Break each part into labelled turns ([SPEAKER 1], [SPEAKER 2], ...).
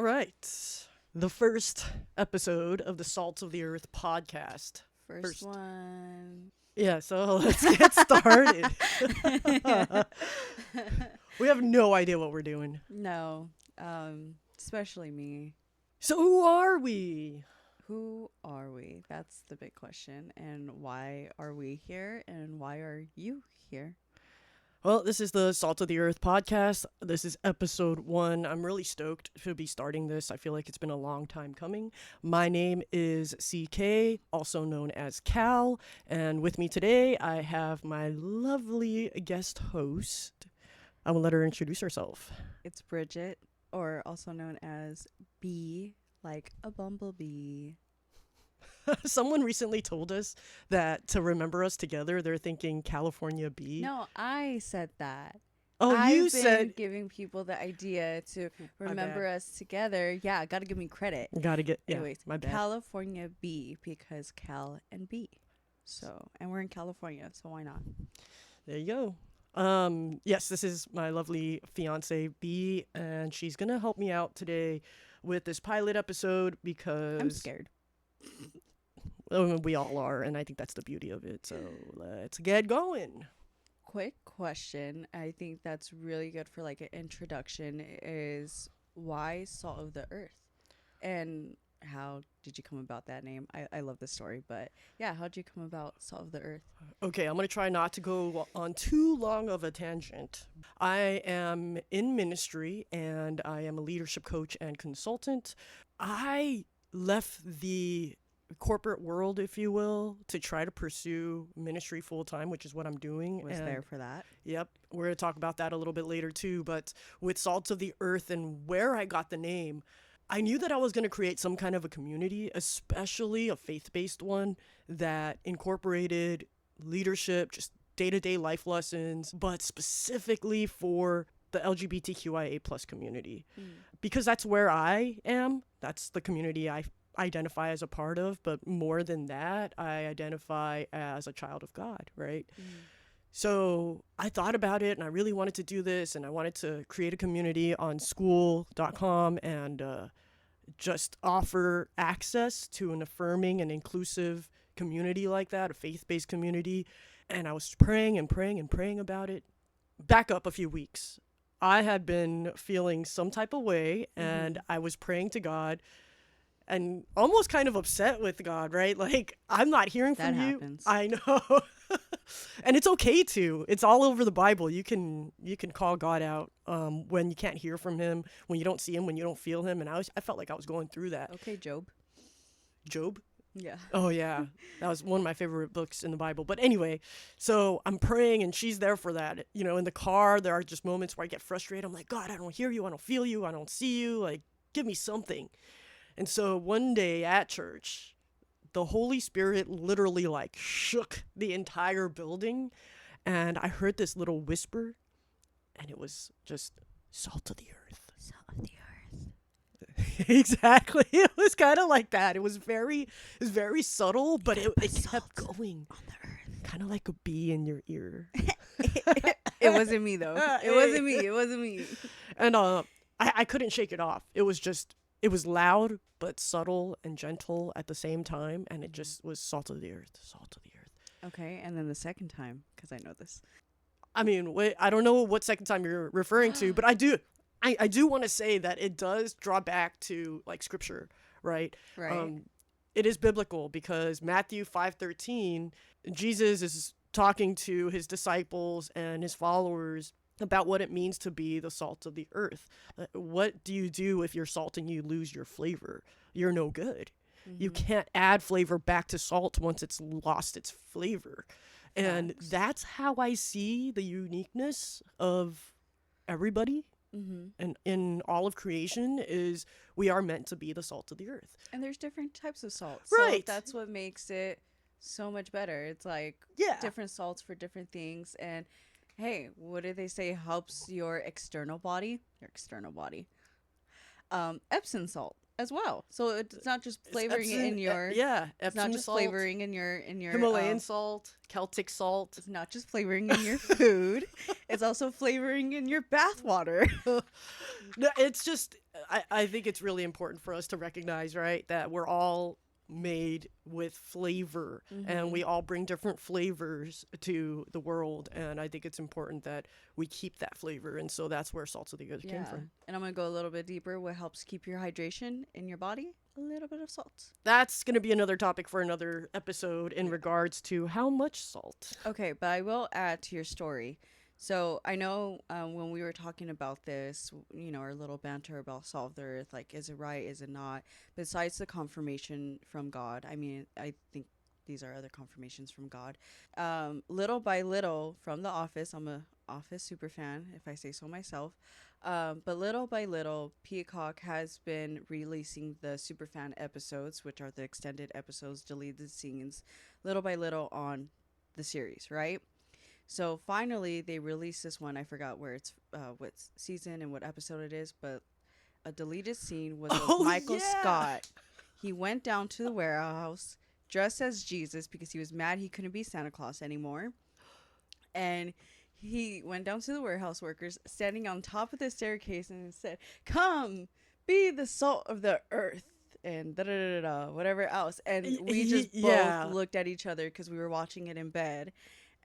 [SPEAKER 1] right. The first episode of the Salt of the Earth podcast.
[SPEAKER 2] First one.
[SPEAKER 1] Yeah, so let's get started. We have no idea what we're doing.
[SPEAKER 2] No, especially me.
[SPEAKER 1] So who are we?
[SPEAKER 2] Who are we? That's the big question. And why are we here? And why are you here?
[SPEAKER 1] Well, this is the Salt of the Earth podcast. This is episode 1. I'm really stoked to be starting this. I feel like it's been a long time coming. My name is CK, also known as Cal. And with me today, I have my lovely guest host. I'm going to let her introduce herself.
[SPEAKER 2] It's Bridget, or also known as Bee, like a bumblebee.
[SPEAKER 1] Someone recently told us that to remember us together, they're thinking California Bee.
[SPEAKER 2] No, I said that.
[SPEAKER 1] Oh,
[SPEAKER 2] I've
[SPEAKER 1] you
[SPEAKER 2] been
[SPEAKER 1] said...
[SPEAKER 2] giving people the idea to remember us together. Yeah, gotta give me credit.
[SPEAKER 1] Gotta get... Yeah,
[SPEAKER 2] Anyways,
[SPEAKER 1] my bad.
[SPEAKER 2] California Bee, because Cal and Bee. So, and we're in California, so why not?
[SPEAKER 1] There you go. Yes, this is my lovely fiance Bee, and she's gonna help me out today with this pilot episode because
[SPEAKER 2] I'm scared.
[SPEAKER 1] We all are, and I think that's the beauty of it. So let's get going.
[SPEAKER 2] Quick question. I think that's really good for like an introduction is why Salt of the Earth? And how did you come about that name? I love this story, but yeah, how did you come about Salt of the Earth?
[SPEAKER 1] Okay, I'm going to try not to go on too long of a tangent. I am in ministry, and I am a leadership coach and consultant. I left the corporate world, if you will, to try to pursue ministry full time, which is what I'm doing.
[SPEAKER 2] Was there for that?
[SPEAKER 1] Yep. We're going to talk about that a little bit later too. But with Salt of the Earth and where I got the name, I knew that I was going to create some kind of a community, especially a faith-based one that incorporated leadership, just day-to-day life lessons, but specifically for the LGBTQIA plus community. Because that's where I am. That's the community I identify as a part of, but more than that, I identify as a child of God, right? So I thought about it, and I really wanted to do this, and I wanted to create a community on school.com and just offer access to an affirming and inclusive community like that, a faith-based community. And I was praying and praying and praying about it. Back up a few weeks. I had been feeling some type of way, and I was praying to God and almost kind of upset with God, right? Like, I'm not hearing from you.
[SPEAKER 2] Happens.
[SPEAKER 1] I know. And it's okay to. It's all over the Bible. You can call God out when you can't hear from him, when you don't see him, when you don't feel him. And I felt like I was going through that.
[SPEAKER 2] Okay, Job.
[SPEAKER 1] Job?
[SPEAKER 2] Yeah.
[SPEAKER 1] Oh, yeah. That was one of my favorite books in the Bible. But anyway, so I'm praying, and she's there for that. You know, in the car, there are just moments where I get frustrated. I'm like, God, I don't hear you. I don't feel you. I don't see you. Like, give me something. And so one day at church, the Holy Spirit literally like shook the entire building, and I heard this little whisper, and it was just salt of the earth.
[SPEAKER 2] Salt of the Earth.
[SPEAKER 1] Exactly. It was kind of like that. It was very subtle, but it kept going.
[SPEAKER 2] On the earth.
[SPEAKER 1] Kind of like a bee in your ear.
[SPEAKER 2] It wasn't me though. It wasn't me.
[SPEAKER 1] And I couldn't shake it off. It was loud, but subtle and gentle at the same time. And it just was salt of the earth, salt of the earth.
[SPEAKER 2] Okay, and then the second time, because I know this.
[SPEAKER 1] I mean, I don't know what second time you're referring to, but I do want to say that it does draw back to like scripture, right?
[SPEAKER 2] Right.
[SPEAKER 1] It is biblical because Matthew 5:13, Jesus is talking to his disciples and his followers about what it means to be the salt of the earth. What do you do if you're salt and you lose your flavor? You're no good. You can't add flavor back to salt once it's lost its flavor. And
[SPEAKER 2] Facts.
[SPEAKER 1] that's how I see the uniqueness of everybody and in all of creation is we are meant to be the salt of the earth.
[SPEAKER 2] And there's different types of salt.
[SPEAKER 1] Right.
[SPEAKER 2] So that's what makes it so much better. It's like
[SPEAKER 1] Yeah.
[SPEAKER 2] different salts for different things. And hey, what do they say helps your external body? Your external body. Epsom salt as well. So it's not just flavoring it in your
[SPEAKER 1] Epsom
[SPEAKER 2] it's not just
[SPEAKER 1] salt,
[SPEAKER 2] flavoring in your
[SPEAKER 1] Himalayan salt, Celtic salt.
[SPEAKER 2] it's not just flavoring in your food. It's also flavoring in your bath water.
[SPEAKER 1] No, it's just I think it's really important for us to recognize, right, that we're all made with flavor and we all bring different flavors to the world. And I think it's important that we keep that flavor. And so that's where Salts of the Earth came
[SPEAKER 2] Yeah.
[SPEAKER 1] from.
[SPEAKER 2] And I'm going to go a little bit deeper. What helps keep your hydration in your body? A little bit of salt.
[SPEAKER 1] That's going to be another topic for another episode in regards to how much salt.
[SPEAKER 2] Okay, but I will add to your story. So I know when we were talking about this, our little banter about salt of the earth, like, is it right? Is it not? Besides the confirmation from God, I mean, I think these are other confirmations from God. Little by little, from The Office, I'm a Office super fan, if I say so myself. But little by little, Peacock has been releasing the Superfan episodes, which are the extended episodes, deleted scenes, little by little on the series, right? So finally, they released this one. I forgot where it's, what season and what episode it is, but a deleted scene was of Michael Scott. He went down to the warehouse dressed as Jesus because he was mad he couldn't be Santa Claus anymore. And he went down to the warehouse workers standing on top of the staircase and said, "Come, be the salt of the earth." And whatever else. And we just both looked at each other because we were watching it in bed.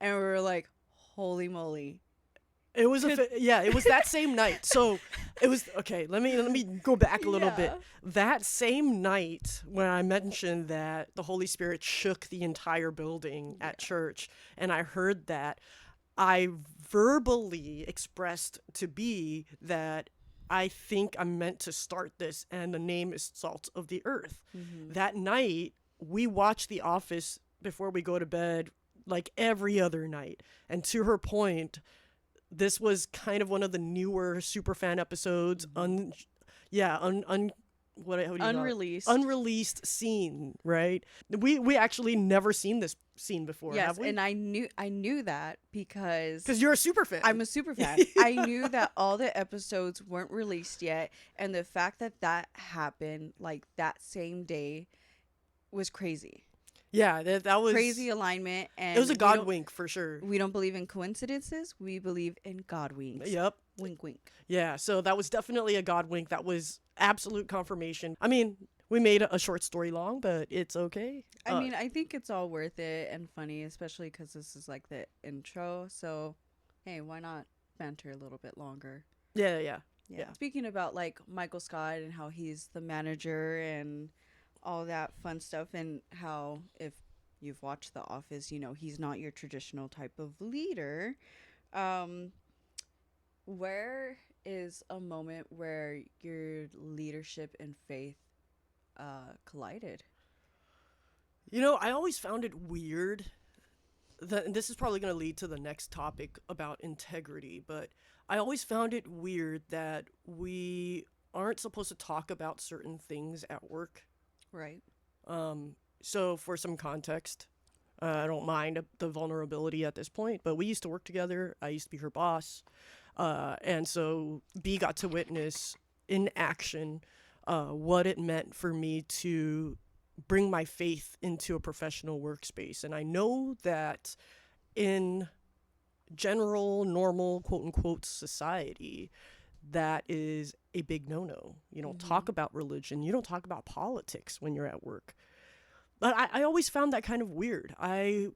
[SPEAKER 2] And we were like, holy moly.
[SPEAKER 1] It was it was that same night. So it was okay. Let me go back a little bit. That same night when I mentioned that the Holy Spirit shook the entire building at church, and I heard that, I verbally expressed to B that I think I'm meant to start this, and the name is Salt of the Earth. That night, we watched The Office before we go to bed, like every other night. And to her point, this was kind of one of the newer Superfan episodes. Unreleased scene, right? We actually never seen this scene before,
[SPEAKER 2] yes,
[SPEAKER 1] have we?
[SPEAKER 2] And I knew that because
[SPEAKER 1] you're a super fan.
[SPEAKER 2] I'm a super fan. I knew that all the episodes weren't released yet, and the fact that happened like that same day was crazy.
[SPEAKER 1] Yeah, that was
[SPEAKER 2] crazy alignment, and
[SPEAKER 1] it was a God wink for sure.
[SPEAKER 2] We don't believe in coincidences. We believe in God winks.
[SPEAKER 1] Yep.
[SPEAKER 2] Wink, wink.
[SPEAKER 1] Yeah, so that was definitely a God wink. That was absolute confirmation. I mean, we made a short story long, but it's okay.
[SPEAKER 2] I mean, I think it's all worth it and funny, especially because this is like the intro. So, hey, why not banter a little bit longer?
[SPEAKER 1] Yeah.
[SPEAKER 2] Speaking about like Michael Scott and how he's the manager and all that fun stuff, and how if you've watched The Office, he's not your traditional type of leader. Where is a moment where your leadership and faith collided?
[SPEAKER 1] I always found it weird that this is probably going to lead to the next topic about integrity, but I always found it weird that we aren't supposed to talk about certain things at work.
[SPEAKER 2] Right.
[SPEAKER 1] So for some context, I don't mind the vulnerability at this point, but we used to work together. I used to be her boss. And so B got to witness in action what it meant for me to bring my faith into a professional workspace. And I know that in general, normal, quote unquote, society, that is a big no-no. You don't talk about religion. You don't talk about politics when you're at work. But I always found that kind of weird. I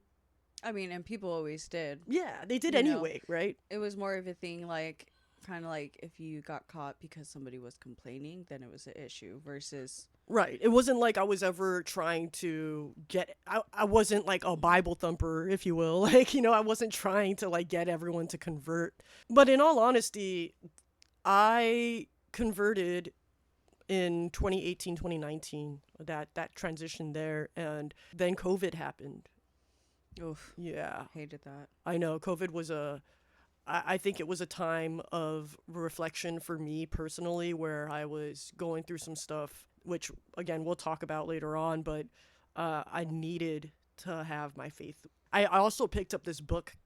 [SPEAKER 2] mean, and people always did.
[SPEAKER 1] Yeah, they did anyway, right?
[SPEAKER 2] It was more of a thing like, kind of like if you got caught because somebody was complaining, then it was an issue versus...
[SPEAKER 1] Right. It wasn't like I was ever trying to get... I wasn't like a Bible thumper, if you will. Like, I wasn't trying to like get everyone to convert. But in all honesty, I converted in 2018, 2019, that transition there. And then COVID happened.
[SPEAKER 2] Oof.
[SPEAKER 1] Yeah.
[SPEAKER 2] Hated that.
[SPEAKER 1] I know. COVID was I think it was a time of reflection for me personally where I was going through some stuff, which, again, we'll talk about later on, but I needed to have my faith. I also picked up this book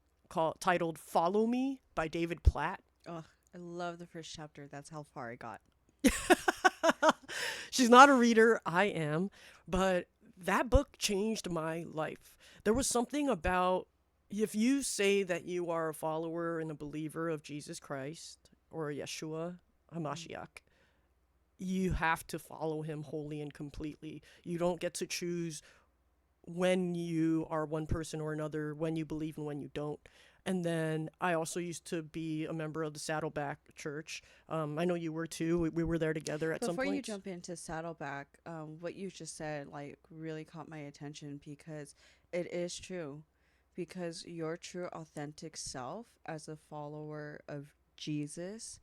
[SPEAKER 1] titled Follow Me by David Platt.
[SPEAKER 2] Oh, I love the first chapter. That's how far I got.
[SPEAKER 1] She's not a reader. I am. But that book changed my life. There was something about, if you say that you are a follower and a believer of Jesus Christ or Yeshua HaMashiach, you have to follow him wholly and completely. You don't get to choose when you are one person or another, when you believe and when you don't. And then I also used to be a member of the Saddleback Church. I know you were too. We were there together at some
[SPEAKER 2] Before
[SPEAKER 1] point.
[SPEAKER 2] you jump into Saddleback, what you just said like really caught my attention because it is true. Because your true authentic self as a follower of Jesus,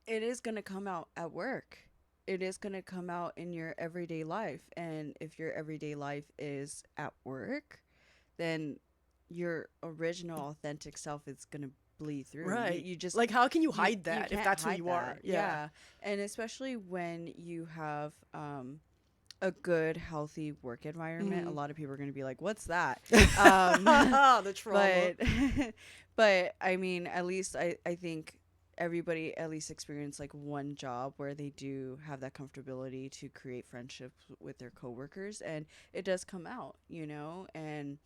[SPEAKER 2] it is going to come out at work. It is going to come out in your everyday life. And if your everyday life is at work, then your original authentic self is going to bleed through.
[SPEAKER 1] Right.
[SPEAKER 2] You just
[SPEAKER 1] Like, how can you
[SPEAKER 2] you
[SPEAKER 1] hide that if
[SPEAKER 2] can't
[SPEAKER 1] that's who
[SPEAKER 2] hide
[SPEAKER 1] you are?
[SPEAKER 2] that. Yeah. And especially when you have a good healthy work environment, a lot of people are going to be like, what's that?
[SPEAKER 1] The trauma.
[SPEAKER 2] but but I mean, at least I think everybody at least experience like one job where they do have that comfortability to create friendships with their coworkers, and it does come out, and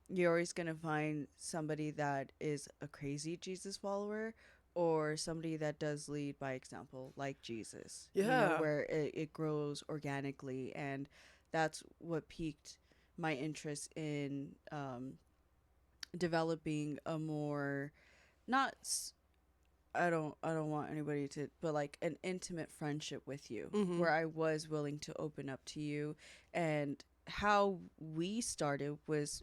[SPEAKER 2] you're always going to find somebody that is a crazy Jesus follower or somebody that does lead by example like Jesus,
[SPEAKER 1] Yeah.
[SPEAKER 2] where it grows organically. And that's what piqued my interest in developing a more not I don't want anybody to, but like an intimate friendship with you,
[SPEAKER 1] Mm-hmm.
[SPEAKER 2] where I was willing to open up to you. And how we started was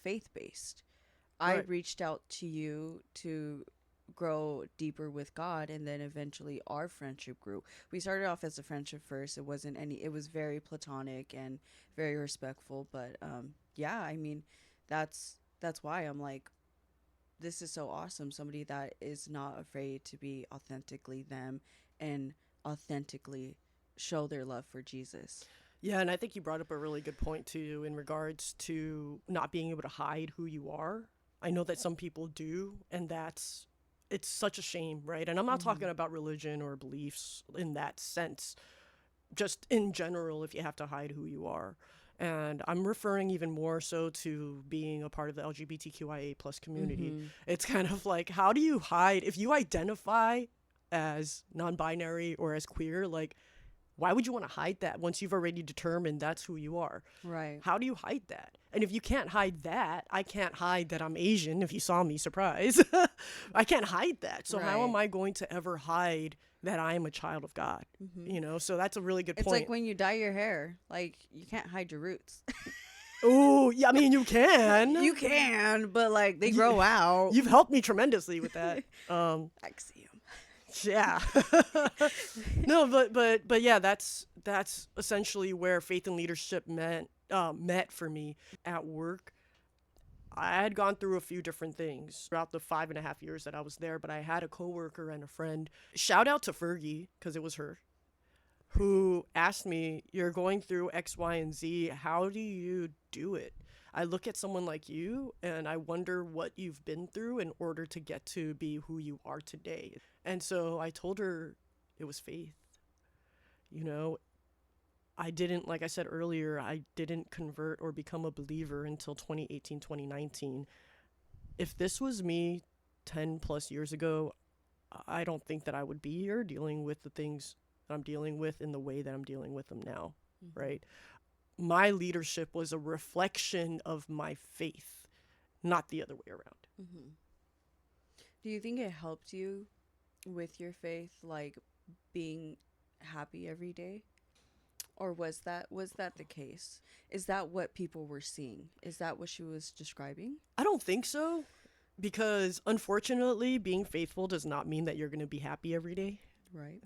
[SPEAKER 2] faith based. I
[SPEAKER 1] Right.
[SPEAKER 2] reached out to you to grow deeper with God, and then eventually our friendship grew. We started off as a friendship first. It was very platonic and very respectful, but yeah, I mean, that's why I'm like, this is so awesome. Somebody that is not afraid to be authentically them and authentically show their love for Jesus.
[SPEAKER 1] Yeah, and I think you brought up a really good point too in regards to not being able to hide who you are. I know that some people do, and it's such a shame, right? And I'm not talking about religion or beliefs in that sense, just in general, if you have to hide who you are. And I'm referring even more so to being a part of the LGBTQIA plus community.
[SPEAKER 2] Mm-hmm.
[SPEAKER 1] It's kind of like, how do you hide if you identify as non-binary or as queer? Like, why would you want to hide that once you've already determined that's who you are?
[SPEAKER 2] Right.
[SPEAKER 1] How do you hide that? And if you can't hide that, I can't hide that I'm Asian. If you saw me, surprise. I can't hide that. So how
[SPEAKER 2] Right.
[SPEAKER 1] am I going to ever hide that I am a child of God? So that's a really good
[SPEAKER 2] It's
[SPEAKER 1] point.
[SPEAKER 2] like when you dye your hair, like you can't hide your roots.
[SPEAKER 1] Oh, yeah, I mean, you can.
[SPEAKER 2] You can, but like they grow out.
[SPEAKER 1] You've helped me tremendously with that.
[SPEAKER 2] Axiom.
[SPEAKER 1] Yeah. No, but yeah, that's essentially where faith and leadership met for me at work. I had gone through a few different things throughout the 5.5 years that I was there, but I had a coworker and a friend. Shout out to Fergie, because it was her, who asked me, "You're going through X, Y, and Z. How do you do it? I look at someone like you and I wonder what you've been through in order to get to be who you are today." And so I told her it was faith. You know, I didn't, like I said earlier, I didn't convert or become a believer until 2018, 2019. If this was me 10 plus years ago, I don't think that I would be here dealing with the things that I'm dealing with in the way that I'm dealing with them now, right? My leadership was a reflection of my faith, not the other way around.
[SPEAKER 2] Mm-hmm. Do you think it helped you with your faith, like being happy every day? Or was that the case? Is that what people were seeing? Is that what she was describing?
[SPEAKER 1] I don't think so, because unfortunately, being faithful does not mean that you're going to be happy every day.
[SPEAKER 2] Right.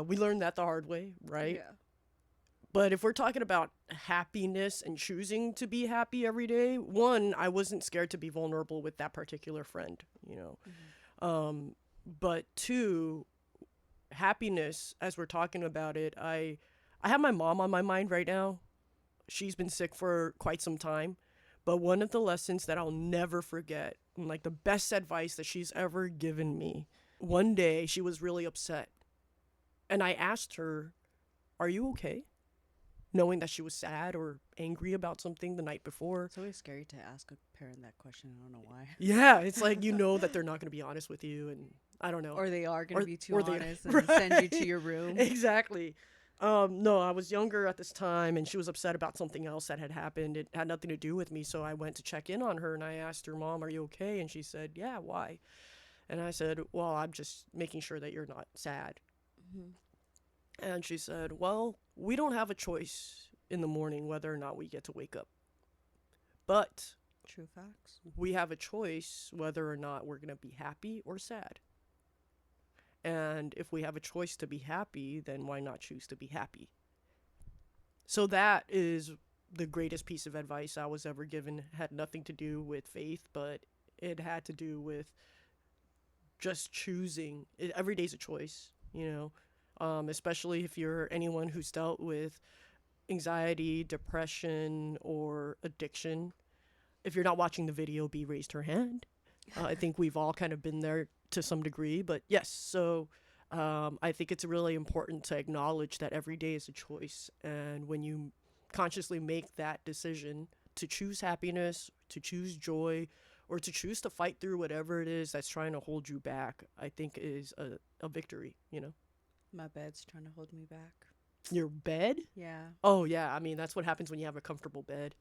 [SPEAKER 1] We learned that the hard way, right?
[SPEAKER 2] Yeah.
[SPEAKER 1] But if we're talking about happiness and choosing to be happy every day, one, I wasn't scared to be vulnerable with that particular friend, But two, happiness, as we're talking about it, I have my mom on my mind right now. She's been sick for quite some time. But one of the lessons that I'll never forget, and like the best advice that she's ever given me, one day she was really upset. And I asked her, "Are you okay?" Knowing that she was sad or angry about something the night before.
[SPEAKER 2] It's always scary to ask a parent that question. I don't know why.
[SPEAKER 1] Yeah, it's like, that they're not going to be honest with you, and I don't know.
[SPEAKER 2] Or they are going to be too
[SPEAKER 1] or they
[SPEAKER 2] honest and send you to your room.
[SPEAKER 1] Exactly. No, I was younger at this time, and she was upset about something else that had happened. It had nothing to do with me, so I went to check in on her, and I asked her, "Mom, are you okay?" And she said, "Yeah, why?" And I said, "Well, I'm just making sure that you're not sad."
[SPEAKER 2] Hmm.
[SPEAKER 1] And she said, "Well, we don't have a choice in the morning whether or not we get to wake up, but
[SPEAKER 2] True facts.
[SPEAKER 1] we have a choice whether or not we're going to be happy or sad. And if we have a choice to be happy, then why not choose to be happy?" So that is the greatest piece of advice I was ever given. It had nothing to do with faith, but it had to do with just choosing. Every day's a choice, you know, especially if you're anyone who's dealt with anxiety, depression, or addiction. If you're not watching the video, B raised her hand. I think we've all kind of been there to some degree, but yes, so I think it's really important to acknowledge that every day is a choice. And when you consciously make that decision to choose happiness, to choose joy, or to choose to fight through whatever it is that's trying to hold you back, I think is a victory, you know?
[SPEAKER 2] My bed's trying to hold me back.
[SPEAKER 1] Your bed?
[SPEAKER 2] Yeah.
[SPEAKER 1] Oh, yeah. I mean, that's what happens when you have a comfortable bed.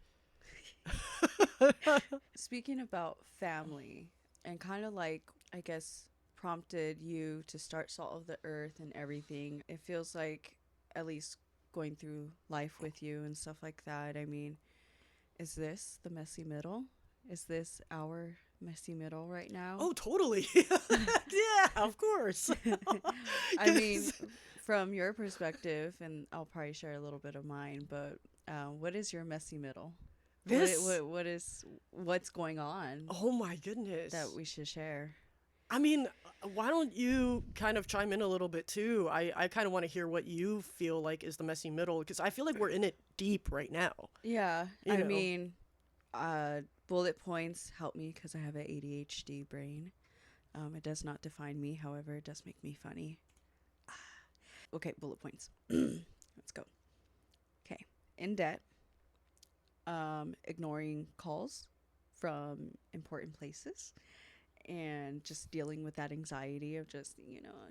[SPEAKER 2] Speaking about family and kind of like, I guess, prompted you to start Salt of the Earth and everything, it feels like, at least going through life with you and stuff like that. I mean, is this the messy middle? Is this our messy middle right now?
[SPEAKER 1] Oh, totally. Yeah, of course.
[SPEAKER 2] I mean, from your perspective, and I'll probably share a little bit of mine, but what is your messy middle?
[SPEAKER 1] This.
[SPEAKER 2] What's going on
[SPEAKER 1] Oh my goodness.
[SPEAKER 2] that we should share?
[SPEAKER 1] I mean, why don't you kind of chime in a little bit too? I kind of want to hear what you feel like is the messy middle, because I feel like we're in it deep right now.
[SPEAKER 2] Yeah,
[SPEAKER 1] You
[SPEAKER 2] I
[SPEAKER 1] know.
[SPEAKER 2] mean, bullet points help me because I have an ADHD brain. It does not define me, however, it does make me funny. Okay, bullet points. Let's go. Okay, in debt, ignoring calls from important places, and just dealing with that anxiety of just,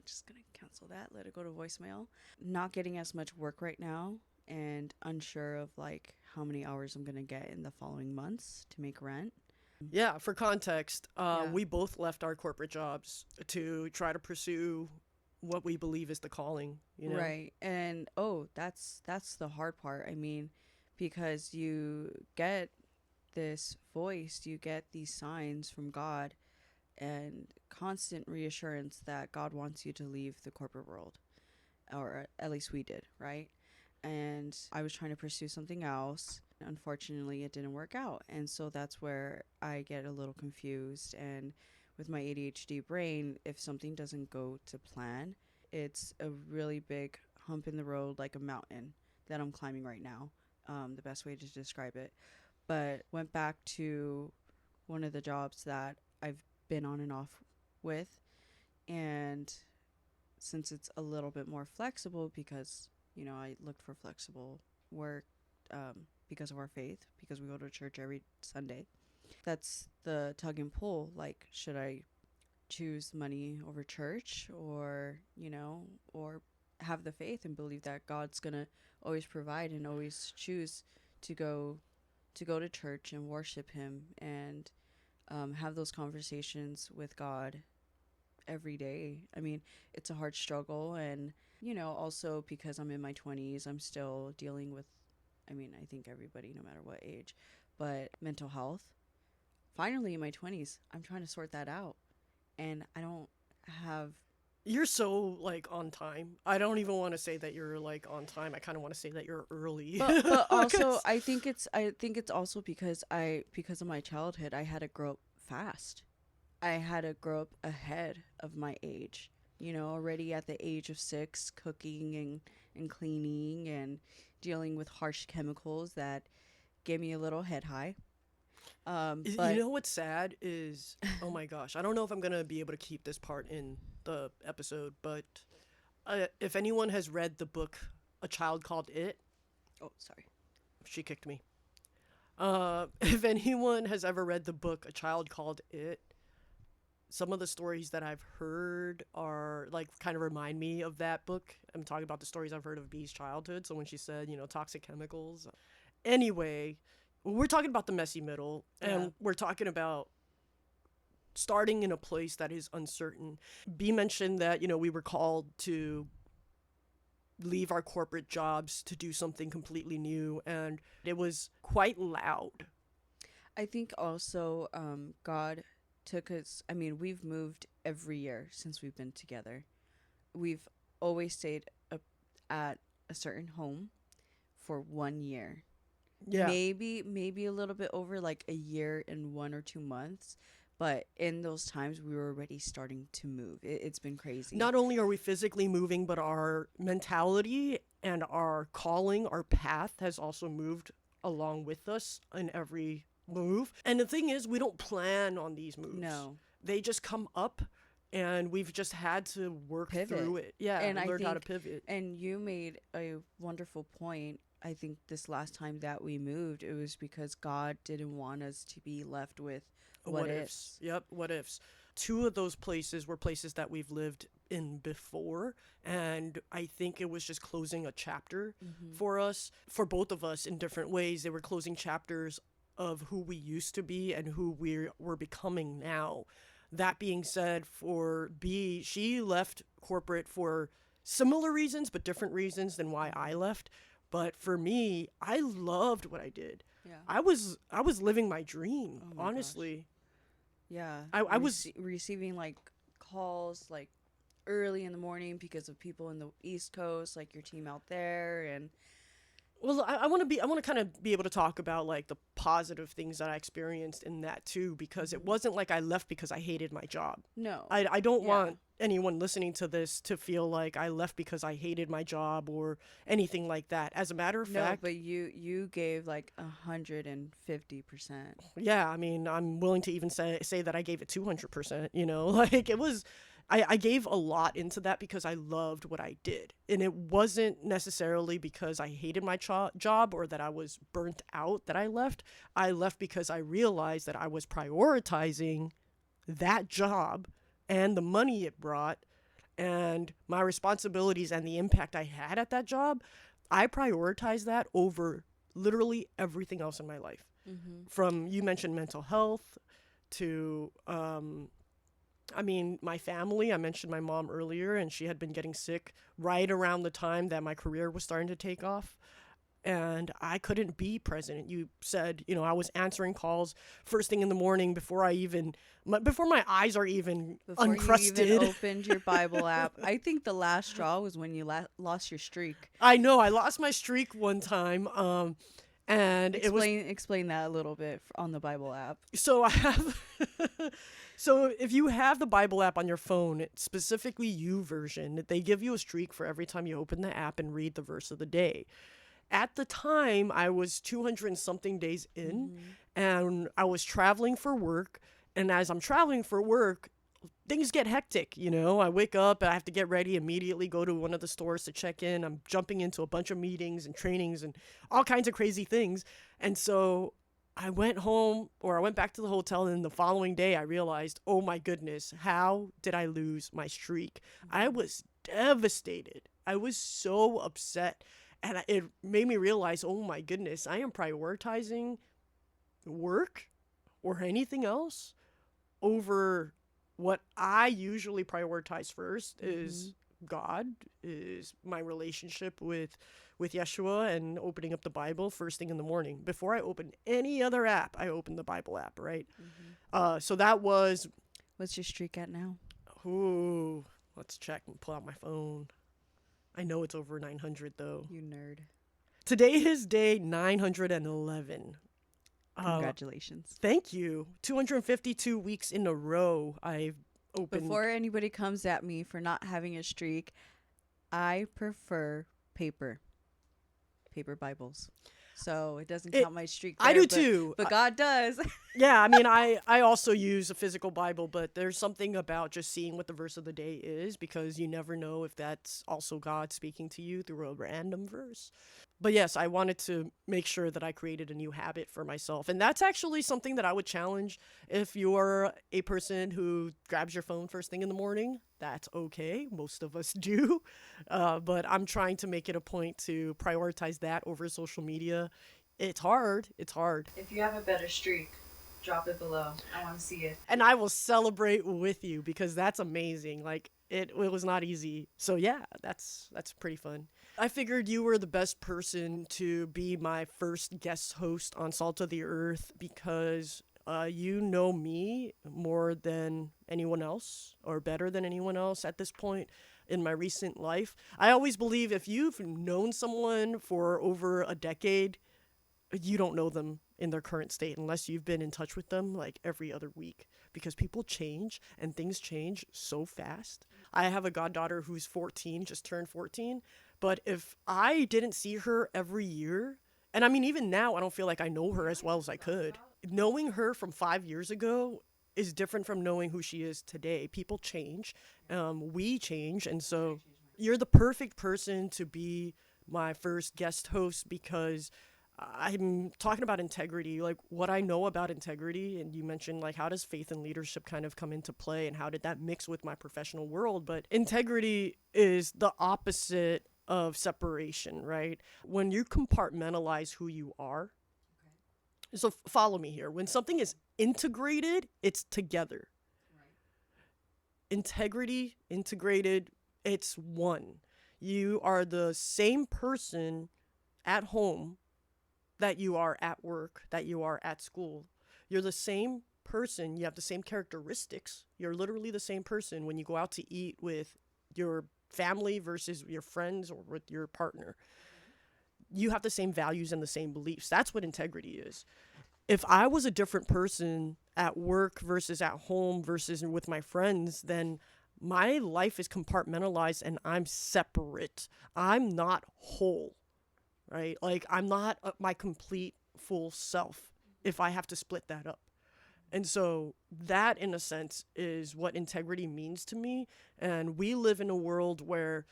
[SPEAKER 2] just gonna cancel that, let it go to voicemail. Not getting as much work right now, and unsure of like how many hours I'm gonna get in the following months to make rent.
[SPEAKER 1] Yeah, for context,
[SPEAKER 2] Yeah.
[SPEAKER 1] we both left our corporate jobs to try to pursue what we believe is the calling, you know?
[SPEAKER 2] Right. And that's the hard part. I mean, because you get this voice, you get these signs from God and constant reassurance that God wants you to leave the corporate world, or at least we did, right? And I was trying to pursue something else. Unfortunately, it didn't work out. And so that's where I get a little confused. And with my ADHD brain, if something doesn't go to plan, it's a really big hump in the road, like a mountain that I'm climbing right now. The best way to describe it. But went back to one of the jobs that I've been on and off with. And since it's a little bit more flexible, because I looked for flexible work, because of our faith, because we go to church every Sunday. That's the tug and pull. Like, should I choose money over church, or or have the faith and believe that God's gonna always provide, and always choose to go to church and worship Him, and have those conversations with God every day. I mean, it's a hard struggle, and also because I'm in my 20s, I'm still dealing with, I mean, I think everybody, no matter what age, but mental health. Finally, in my 20s, I'm trying to sort that out, and I don't have.
[SPEAKER 1] You're so like on time. I don't even want to say that you're like on time. I kind of want to say that you're early.
[SPEAKER 2] But also,
[SPEAKER 1] 'Cause-
[SPEAKER 2] I think it's also because of my childhood, I had to grow up fast. I had to grow up ahead of my age. Already at the age of 6, cooking and cleaning and dealing with harsh chemicals that gave me a little head high. But
[SPEAKER 1] You know what's sad is, oh my gosh, I don't know if I'm gonna be able to keep this part in the episode, but if anyone has read the book A Child Called It,
[SPEAKER 2] oh, sorry.
[SPEAKER 1] she kicked me. If anyone has ever read the book A Child Called It, some of the stories that I've heard are like kind of remind me of that book. I'm talking about the stories I've heard of Bee's childhood. So when she said, toxic chemicals. Anyway, we're talking about the messy middle, and
[SPEAKER 2] Yeah.
[SPEAKER 1] we're talking about starting in a place that is uncertain. Bee mentioned that, we were called to leave our corporate jobs to do something completely new, and it was quite loud.
[SPEAKER 2] I think also God took us. I mean, we've moved every year since we've been together. We've always stayed at a certain home for 1 year.
[SPEAKER 1] Yeah.
[SPEAKER 2] Maybe a little bit over like a year and 1 or 2 months. But in those times, we were already starting to move. It's been crazy.
[SPEAKER 1] Not only are we physically moving, but our mentality and our calling, our path has also moved along with us in every move. And the thing is, we don't plan on these moves.
[SPEAKER 2] No.
[SPEAKER 1] They just come up, and we've just had to work
[SPEAKER 2] Pivot.
[SPEAKER 1] through it. Yeah,
[SPEAKER 2] And I
[SPEAKER 1] learn how to
[SPEAKER 2] think-
[SPEAKER 1] pivot.
[SPEAKER 2] And you made a wonderful point. I think this last time that we moved, it was because God didn't want us to be left with what ifs.
[SPEAKER 1] Yep, what ifs. Two of those places were places that we've lived in before, and I think it was just closing a chapter for us, for both of us in different ways. They were closing chapters of who we used to be and who we're becoming now. That being said, for B, she left corporate for similar reasons but different reasons than why I left. But for me, I loved what I did.
[SPEAKER 2] Yeah.
[SPEAKER 1] I was living my dream,
[SPEAKER 2] Oh my
[SPEAKER 1] honestly.
[SPEAKER 2] Yeah.
[SPEAKER 1] I was-
[SPEAKER 2] receiving like calls like early in the morning because of people in the East Coast, like your team out there, and
[SPEAKER 1] Well, I want to kind of be able to talk about like the positive things that I experienced in that too, because it wasn't like I left because I hated my job.
[SPEAKER 2] no.
[SPEAKER 1] I don't
[SPEAKER 2] Yeah.
[SPEAKER 1] want anyone listening to this to feel like I left because I hated my job or anything like that. As a matter of
[SPEAKER 2] No,
[SPEAKER 1] fact,
[SPEAKER 2] but you gave like 150%.
[SPEAKER 1] yeah, I mean, I'm willing to even say that I gave it 200%, like it was, I gave a lot into that because I loved what I did. And it wasn't necessarily because I hated my job or that I was burnt out that I left. I left because I realized that I was prioritizing that job and the money it brought and my responsibilities and the impact I had at that job. I prioritized that over literally everything else in my life. From, you mentioned mental health to my family. I mentioned my mom earlier, and she had been getting sick right around the time that my career was starting to take off, and I couldn't be present. You said, I was answering calls first thing in the morning before my eyes are even
[SPEAKER 2] Before
[SPEAKER 1] uncrusted.
[SPEAKER 2] you even opened your Bible app. I think the last straw was when you lost your streak.
[SPEAKER 1] I know I lost my streak one time, and it was
[SPEAKER 2] Explain that a little bit on the Bible app.
[SPEAKER 1] so I have so if you have the Bible app on your phone, specifically YouVersion, they give you a streak for every time you open the app and read the verse of the day. At the time, I was 200 and something days in, and I was traveling for work. And as I'm traveling for work, things get hectic, I wake up, I have to get ready, immediately go to one of the stores to check in. I'm jumping into a bunch of meetings and trainings and all kinds of crazy things. And so I went home, or I went back to the hotel, and the following day I realized, oh my goodness, how did I lose my streak? I was devastated. I was so upset. And it made me realize, oh my goodness, I am prioritizing work or anything else over what I usually prioritize first is God, is my relationship with Yeshua, and opening up the Bible first thing in the morning. Before I open any other app, I open the Bible app, right? So that was,
[SPEAKER 2] What's your streak at now?
[SPEAKER 1] ooh, let's check and pull out my phone. I know it's over 900 though.
[SPEAKER 2] You nerd.
[SPEAKER 1] Today is day 911.
[SPEAKER 2] Congratulations.
[SPEAKER 1] Thank you. 252 weeks in a row I've opened.
[SPEAKER 2] Before anybody comes at me for not having a streak, I prefer paper Bibles. So it doesn't
[SPEAKER 1] It,
[SPEAKER 2] count my streak
[SPEAKER 1] I
[SPEAKER 2] there,
[SPEAKER 1] do too.
[SPEAKER 2] but God does.
[SPEAKER 1] Yeah, I mean, I also use a physical Bible, but there's something about just seeing what the verse of the day is, because you never know if that's also God speaking to you through a random verse. But yes, I wanted to make sure that I created a new habit for myself. And that's actually something that I would challenge. If you're a person who grabs your phone first thing in the morning, that's okay. Most of us do. But I'm trying to make it a point to prioritize that over social media. It's hard. It's hard.
[SPEAKER 2] If you have a better streak, drop it below. I want to see it.
[SPEAKER 1] And I will celebrate with you, because that's amazing. Like, it was not easy. So yeah, that's pretty fun. I figured you were the best person to be my first guest host on Salt of the Earth, because you know me more than anyone else, or better than anyone else at this point in my recent life. I always believe if you've known someone for over a decade, you don't know them in their current state unless you've been in touch with them like every other week, because people change and things change so fast. I have a goddaughter who's 14, just turned 14, but if I didn't see her every year, and I mean, even now, I don't feel like I know her as well as I could. Knowing her from 5 years ago is different from knowing who she is today. People change, we change, and so you're the perfect person to be my first guest host, because I'm talking about integrity, like what I know about integrity. And you mentioned, like, how does faith and leadership kind of come into play, and how did that mix with my professional world? But integrity is the opposite of separation, right? When you compartmentalize who you are. So follow me here. When something is integrated, it's together. Integrity, integrated, it's one. You are the same person at home that you are at work, that you are at school. You're the same person. You have the same characteristics. You're literally the same person when you go out to eat with your family versus your friends or with your partner. You have the same values and the same beliefs. That's what integrity is. If I was a different person at work versus at home versus with my friends, then my life is compartmentalized and I'm separate. I'm not whole, right? Like, I'm not my complete full self if I have to split that up. And so that, in a sense, is what integrity means to me. And we live in a world where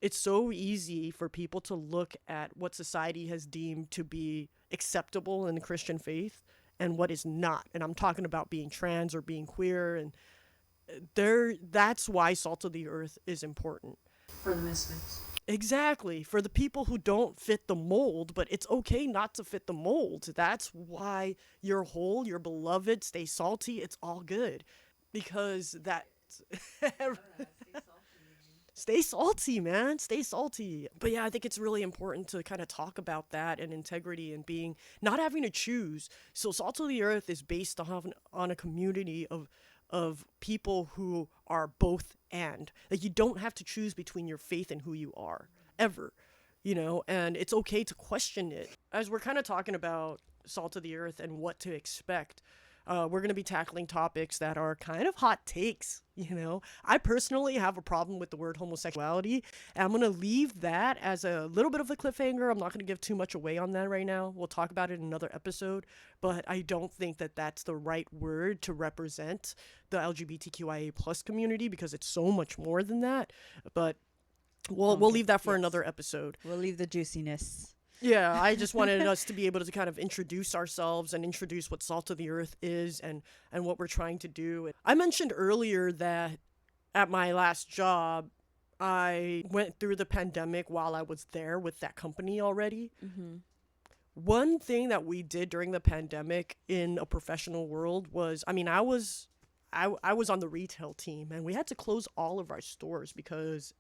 [SPEAKER 1] it's so easy for people to look at what society has deemed to be acceptable in the Christian faith and what is not. And I'm talking about being trans or being queer. And that's why Salt of the Earth is important.
[SPEAKER 2] For the misfits.
[SPEAKER 1] Exactly. For the people who don't fit the mold, but it's okay not to fit the mold. That's why you're whole, you're beloved, stay salty, it's all good. Because that... Stay salty, man. Stay salty. But yeah, I think it's really important to kind of talk about that and integrity and being, not having to choose. So Salt of the Earth is based on a community of people who are both and. Like, you don't have to choose between your faith and who you are, ever. You know, and it's okay to question it. As we're kind of talking about Salt of the Earth and what to expect, we're going to be tackling topics that are kind of hot takes, you know. I personally have a problem with the word homosexuality, and I'm going to leave that as a little bit of a cliffhanger. I'm not going to give too much away on that right now. We'll talk about it in another episode, but I don't think that that's the right word to represent the LGBTQIA plus community, because it's so much more than that. But we'll leave that for another episode.
[SPEAKER 2] We'll leave the juiciness.
[SPEAKER 1] Yeah, I just wanted us to be able to kind of introduce ourselves and introduce what Salt of the Earth is and what we're trying to do. I mentioned earlier that at my last job, I went through the pandemic while I was there with that company already.
[SPEAKER 2] Mm-hmm.
[SPEAKER 1] One thing that we did during the pandemic in a professional world was, I mean, I was on the retail team, and we had to close all of our stores because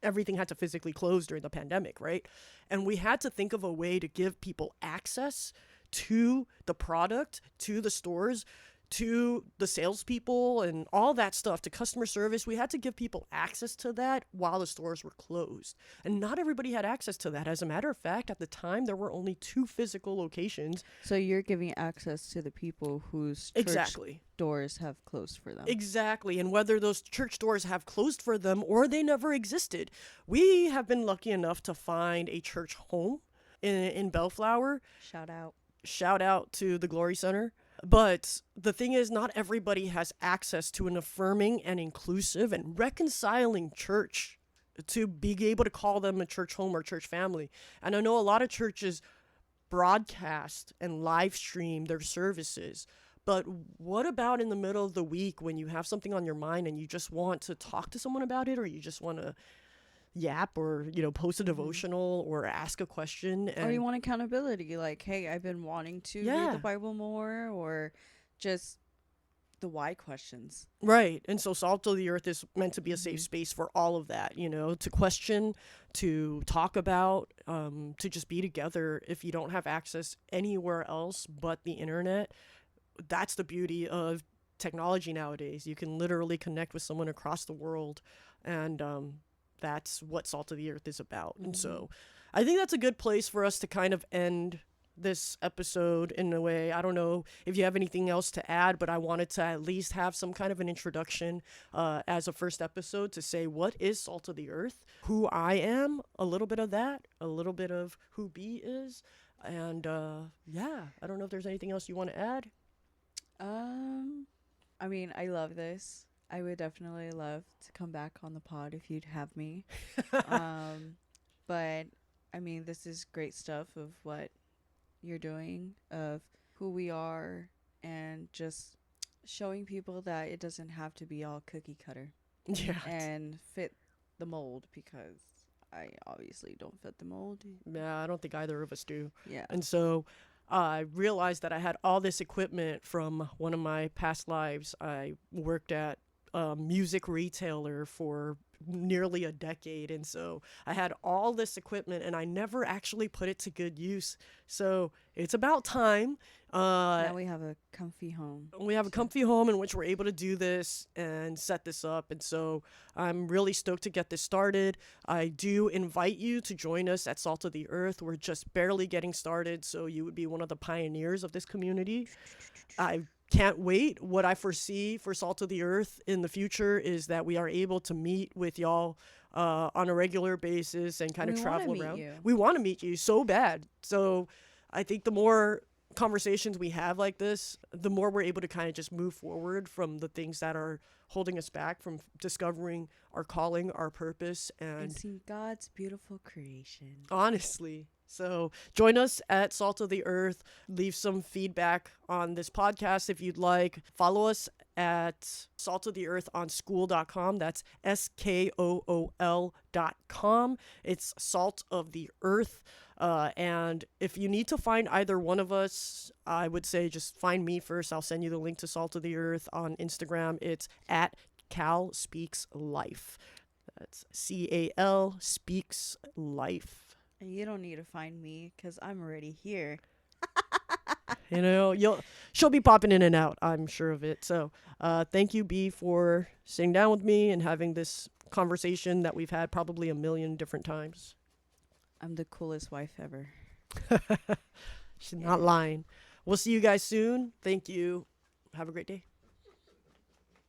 [SPEAKER 1] everything had to physically close during the pandemic, right? And we had to think of a way to give people access to the product, to the stores, to the salespeople and all that stuff, to customer service. We had to give people access to that while the stores were closed. And not everybody had access to that. As a matter of fact, at the time, there were only 2 physical locations.
[SPEAKER 2] So you're giving access to the people whose church doors have closed for them.
[SPEAKER 1] Exactly. And whether those church doors have closed for them or they never existed. We have been lucky enough to find a church home in Bellflower.
[SPEAKER 2] Shout out.
[SPEAKER 1] Shout out to the Glory Center. But the thing is, not everybody has access to an affirming and inclusive and reconciling church to be able to call them a church home or church family. And I know a lot of churches broadcast and live stream their services. But what about in the middle of the week when you have something on your mind and you just want to talk to someone about it, or you just want to yap, or post a devotional or ask a question?
[SPEAKER 2] Or
[SPEAKER 1] And
[SPEAKER 2] you want accountability, like, hey, I've been wanting to read
[SPEAKER 1] Yeah.
[SPEAKER 2] the Bible more, or just the why questions.
[SPEAKER 1] Right. And so Salt of the Earth is meant to be a safe
[SPEAKER 2] Mhm.
[SPEAKER 1] space for all of that, to question, to talk about, to just be together. If you don't have access anywhere else but the internet, that's the beauty of technology nowadays. You can literally connect with someone across the world. And that's what Salt of the Earth is about. And so I think that's a good place for us to kind of end this episode in a way. I don't know if you have anything else to add, but I wanted to at least have some kind of an introduction as a first episode to say, what is Salt of the Earth, who I am, a little bit of that, a little bit of who B is. And yeah, I don't know if there's anything else you want to add.
[SPEAKER 2] I mean, I love this. I would definitely love to come back on the pod if you'd have me. But I mean, this is great stuff of what you're doing, of who we are, and just showing people that it doesn't have to be all cookie cutter
[SPEAKER 1] Yeah.
[SPEAKER 2] and fit the mold, because I obviously don't fit the mold.
[SPEAKER 1] Yeah, I don't think either of us do.
[SPEAKER 2] Yeah.
[SPEAKER 1] And so I realized that I had all this equipment from one of my past lives. I worked at a music retailer for nearly a decade. And so I had all this equipment and I never actually put it to good use. So it's about time.
[SPEAKER 2] Now we have a comfy home.
[SPEAKER 1] We have a comfy home in which we're able to do this and set this up. And so I'm really stoked to get this started. I do invite you to join us at Salt of the Earth. We're just barely getting started, so you would be one of the pioneers of this community. I can't wait. What I foresee for Salt of the Earth in the future is that we are able to meet with y'all on a regular basis and kind of
[SPEAKER 2] We wanna
[SPEAKER 1] travel
[SPEAKER 2] meet
[SPEAKER 1] around.
[SPEAKER 2] you.
[SPEAKER 1] We want to meet you so bad. So I think the more conversations we have like this, the more we're able to kind of just move forward from the things that are holding us back from discovering our calling, our purpose,
[SPEAKER 2] And
[SPEAKER 1] and
[SPEAKER 2] see God's beautiful creation.
[SPEAKER 1] honestly. So join us at Salt of the Earth. Leave some feedback on this podcast if you'd like. Follow us at Salt of the Earth on school.com. That's SKOOL.com. It's Salt of the Earth. And if you need to find either one of us, I would say just find me first. I'll send you the link to Salt of the Earth on Instagram. It's at Cal Speaks Life. That's CAL Speaks Life.
[SPEAKER 2] And you don't need to find me, because I'm already here.
[SPEAKER 1] She'll be popping in and out. I'm sure of it. So, thank you, B, for sitting down with me and having this conversation that we've had probably a million different times.
[SPEAKER 2] I'm the coolest wife ever.
[SPEAKER 1] She's not lying. We'll see you guys soon. Thank you. Have a great day.